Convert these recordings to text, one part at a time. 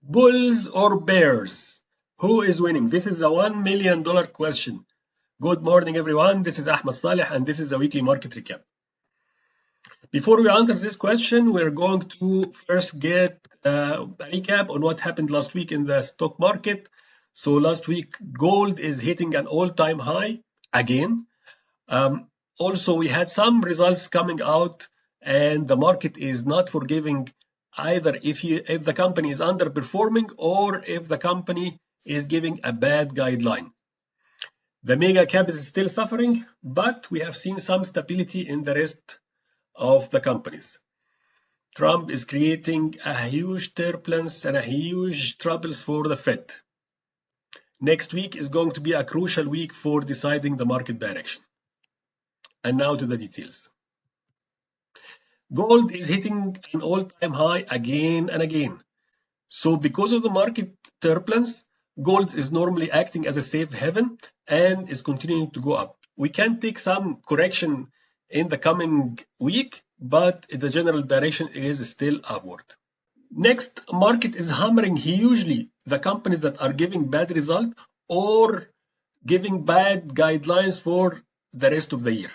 Bulls or bears? Who is winning? This is a $1 million question. Good morning, everyone. This is Ahmed Saleh, and this is a weekly market recap. Before we answer this question, we're going to first get a recap on what happened last week in the stock market. So last week, gold is hitting an all-time high again. Also, we had some results coming out, and the market is not forgiving either if the company is underperforming or if the company is giving a bad guideline. The mega cap is still suffering, but we have seen some stability in the rest of the companies. Trump is creating a huge turbulence and a huge troubles for the Fed. Next week is going to be a crucial week for deciding the market direction. And now to the details. Gold is hitting an all-time high again and again. So because of the market turbulence, gold is normally acting as a safe haven and is continuing to go up. We can take some correction in the coming week, but the general direction is still upward. Next, market is hammering hugely the companies that are giving bad result or giving bad guidelines for the rest of the year.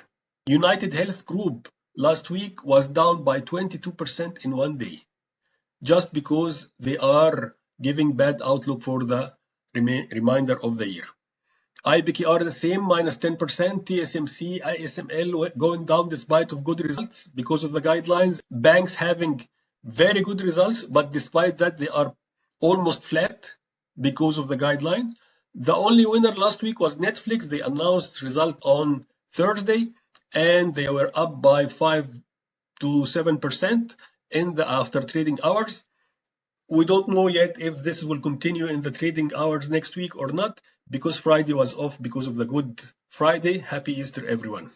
United Health Group last week was down by 22% in one day, just because they are giving bad outlook for the remainder of the year. IBKR the same, minus 10%, TSMC, ISML going down despite of good results because of the guidelines. Banks having very good results, but despite that they are almost flat because of the guidelines. The only winner last week was Netflix. They announced result on Thursday, and they were up by 5 to 7% in the after trading hours. We don't know yet if this will continue in the trading hours next week or not, because Friday was off because of the Good Friday. Happy Easter, everyone.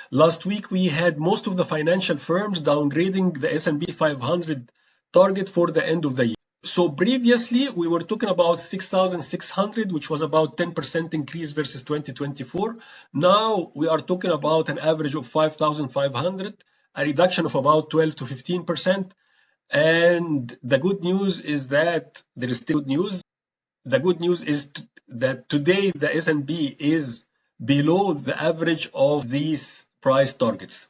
Last week, we had most of the financial firms downgrading the S&P 500 target for the end of the year. So previously, we were talking about 6,600, which was about 10% increase versus 2024. Now we are talking about an average of 5,500, a reduction of about 12 to 15%. And the good news is that there is still good news. The good news is that today the S&P is below the average of these price targets.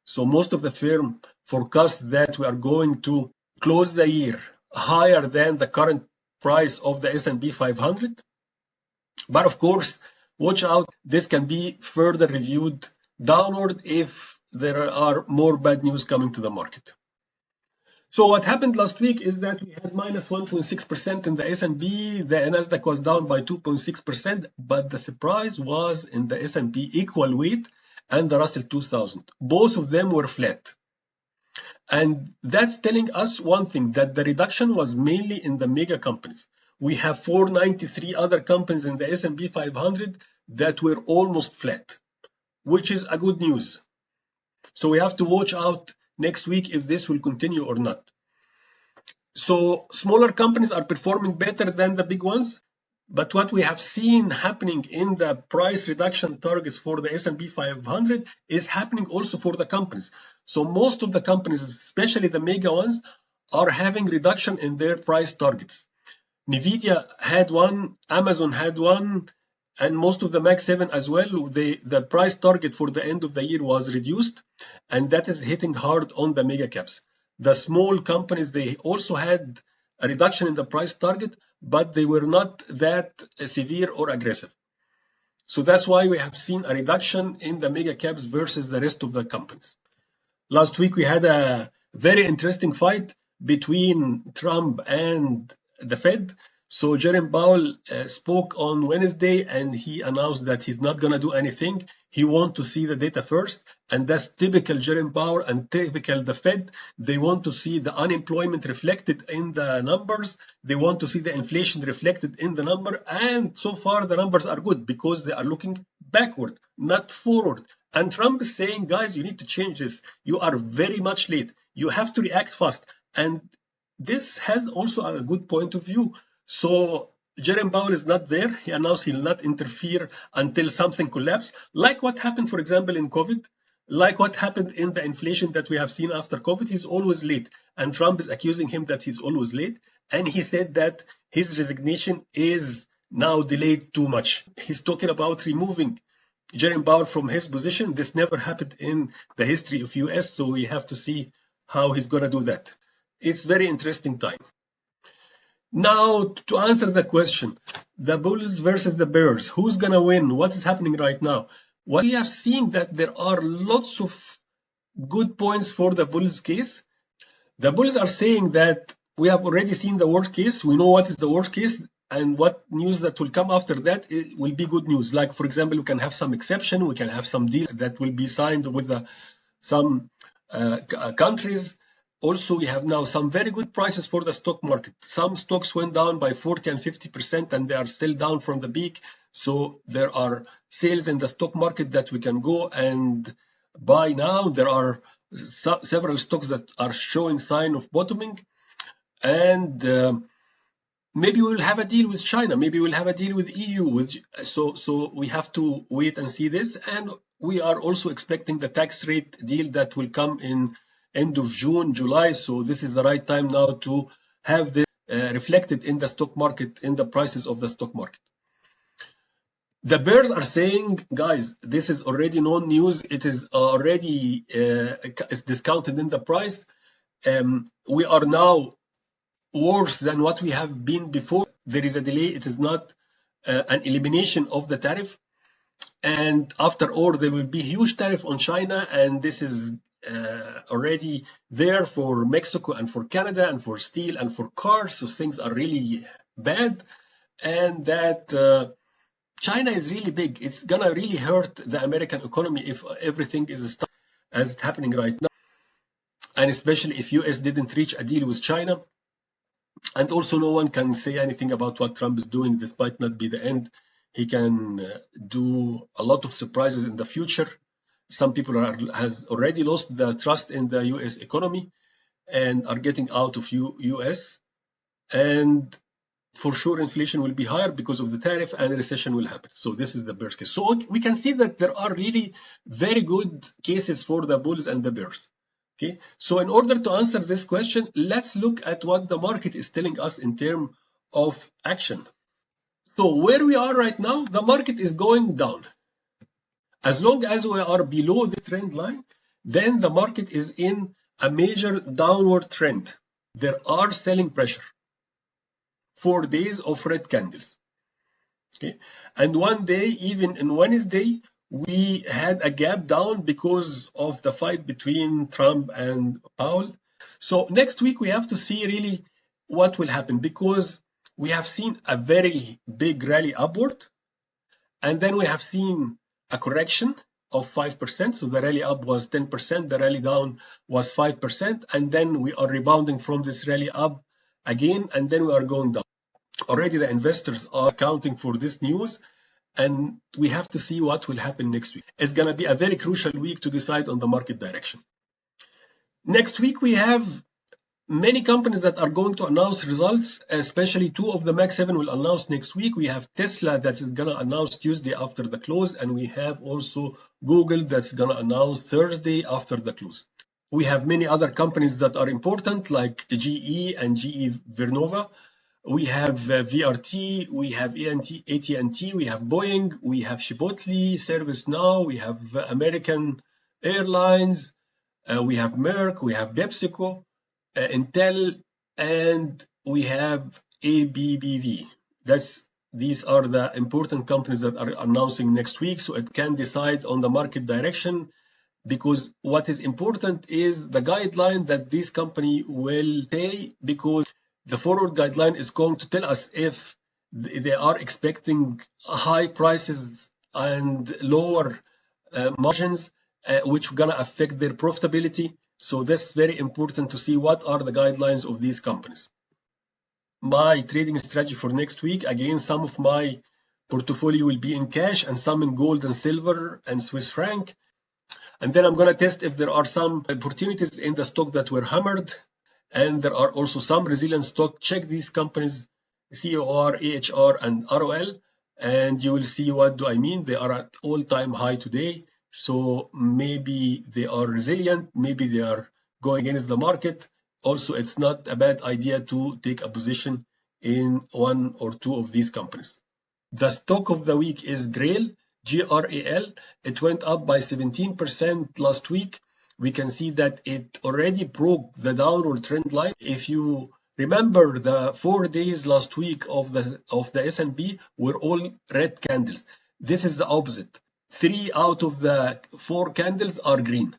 So most of the firm forecast that we are going to close the year higher than the current price of the S&P 500. But of course, watch out, this can be further reviewed downward if there are more bad news coming to the market. So what happened last week is that we had minus 1.6% in the S&P, the Nasdaq was down by 2.6%, but the surprise was in the S&P equal weight and the Russell 2000. Both of them were flat. And that's telling us one thing, that the reduction was mainly in the mega companies. We have 493 other companies in the S&P 500 that were almost flat, which is a good news. So we have to watch out next week if this will continue or not. So smaller companies are performing better than the big ones. But what we have seen happening in the price reduction targets for the S&P 500 is happening also for the companies. So most of the companies, especially the mega ones, are having reduction in their price targets. Nvidia had one, Amazon had one, and most of the Mag 7 as well. The price target for the end of the year was reduced, and that is hitting hard on the mega caps. The small companies, they also had a reduction in the price target, but they were not that severe or aggressive. So that's why we have seen a reduction in the mega caps versus the rest of the companies. Last week, we had a very interesting fight between Trump and the Fed. So Jerome Powell spoke on Wednesday, and he announced that he's not going to do anything. He wants to see the data first, and that's typical Jerome Powell and typical the Fed. They want to see the unemployment reflected in the numbers. They want to see the inflation reflected in the number, and so far the numbers are good because they are looking backward, not forward. And Trump is saying, guys, you need to change this. You are very much late. You have to react fast. And this has also a good point of view. So Jerome Powell is not there. He announced he will not interfere until something collapses, like what happened, for example, in COVID, like what happened in the inflation that we have seen after COVID. He's always late, and Trump is accusing him that he's always late. and he said that his resignation is now delayed too much. He's talking about removing Jerome Powell from his position. This never happened in the history of US, so we have to see how he's going to do that. It's very interesting time. Now, to answer the question, the Bulls versus the Bears, who's going to win? What is happening right now? What we are seeing that there are lots of good points for the Bulls case. The Bulls are saying that we have already seen the worst case. We know what is the worst case, and what news that will come after that, it will be good news. Like, for example, we can have some exception. We can have some deal that will be signed with some countries. Also, we have now some very good prices for the stock market. Some stocks went down by 40 and 50%, and they are still down from the peak. So there are sales in the stock market that we can go and buy now. There are several stocks that are showing sign of bottoming. And maybe we'll have a deal with China. Maybe we'll have a deal with EU. So we have to wait and see this. And we are also expecting the tax rate deal that will come in end of June, July. So this is the right time now to have this reflected in the stock market, in the prices of the stock market. The bears are saying, guys, this is already known news. It is already it's discounted in the price. We are now worse than what we have been before. There is a delay. It is not an elimination of the tariff. And after all, there will be huge tariff on China, and this is already there for Mexico and for Canada and for steel and for cars. So things are really bad, and that China is really big. It's gonna really hurt the American economy if everything is as it's happening right now, and especially if US didn't reach a deal with China. And also, no one can say anything about what Trump is doing. This might not be the end. He can do a lot of surprises in the future. Some people has already lost the trust in the US economy and are getting out of US. And for sure, inflation will be higher because of the tariff, and a recession will happen. So this is the bears case. So we can see that there are really very good cases for the bulls and the bears. Okay. So in order to answer this question, let's look at what the market is telling us in terms of action. So where we are right now, the market is going down. As long as we are below this trend line, then the market is in a major downward trend. There are selling pressure. 4 days of red candles. Okay, and one day, even in Wednesday, we had a gap down because of the fight between Trump and Powell. So next week we have to see really what will happen, because we have seen a very big rally upward, and then we have seen a correction of 5%. So the rally up was 10%, the rally down was 5%, and then we are rebounding from this rally up again, and then we are going down. Already the investors are accounting for this news, and we have to see what will happen next week. It's going to be a very crucial week to decide on the market direction. Next week, we have many companies that are going to announce results, especially 2 of the Mag 7 will announce next week. We have Tesla that is going to announce Tuesday after the close, and we have also Google that's going to announce Thursday after the close. We have many other companies that are important, like GE and GE Vernova. We have VRT, we have AT&T, we have Boeing, we have Chipotle, ServiceNow, we have American Airlines, we have Merck, we have PepsiCo, Intel, and we have ABBV. These are the important companies that are announcing next week, so it can decide on the market direction, because what is important is the guideline that this company will say, because the forward guideline is going to tell us if they are expecting high prices and lower margins, which are going to affect their profitability. So that's very important to see what are the guidelines of these companies. My trading strategy for next week, again, some of my portfolio will be in cash and some in gold and silver and Swiss franc. And then I'm going to test if there are some opportunities in the stock that were hammered. And there are also some resilient stock. Check these companies, COR, AHR, and ROL, and you will see what do I mean. They are at all-time high today. So maybe they are resilient, maybe they are going against the market. also it's not a bad idea to take a position in one or two of these companies. The stock of the week is GRAIL, GRAL. It went up by 17% last week. We can see that it already broke the downward trend line. If you remember, the 4 days last week of the S&P were all red candles. This is the opposite. 3 out of the 4 candles are green.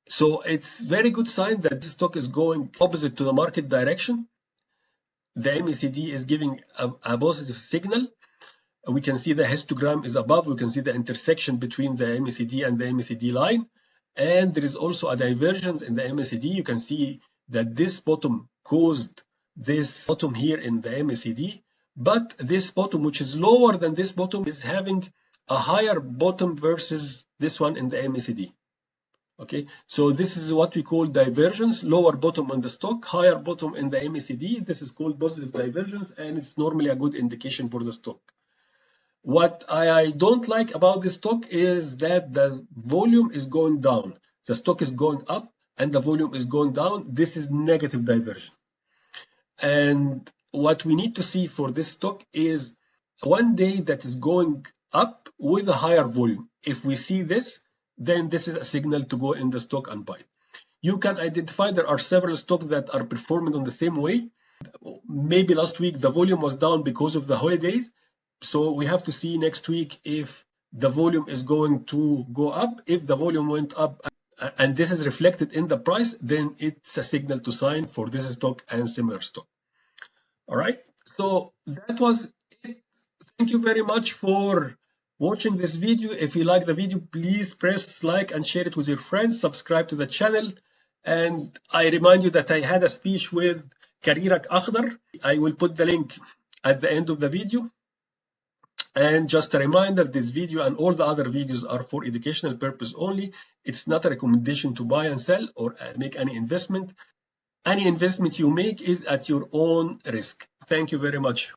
So it's very good sign that this stock is going opposite to the market direction. The MACD is giving a positive signal. We can see the histogram is above. We can see the intersection between the MACD and the MACD line. And there is also a divergence in the MACD. You can see that this bottom caused this bottom here in the MACD. But this bottom, which is lower than this bottom, is having a higher bottom versus this one in the MACD. Okay, so this is what we call divergence, lower bottom on the stock, higher bottom in the MACD. This is called positive divergence, and it's normally a good indication for the stock. What I don't like about this stock is that the volume is going down. The stock is going up and the volume is going down. This is negative diversion. And what we need to see for this stock is one day that is going up with a higher volume. If we see this, then this is a signal to go in the stock and buy. You can identify there are several stocks that are performing on the same way. Maybe last week the volume was down because of the holidays. So we have to see next week if the volume is going to go up. If the volume went up and this is reflected in the price, then it's a signal to sign for this stock and similar stock. All right. So that was it. Thank you very much for watching this video. If you like the video, please press like and share it with your friends. Subscribe to the channel. And I remind you that I had a speech with Kareerakhdar. I will put the link at the end of the video. And just a reminder, this video and all the other videos are for educational purpose only. It's not a recommendation to buy and sell or make any investment. Any investment you make is at your own risk. Thank you very much.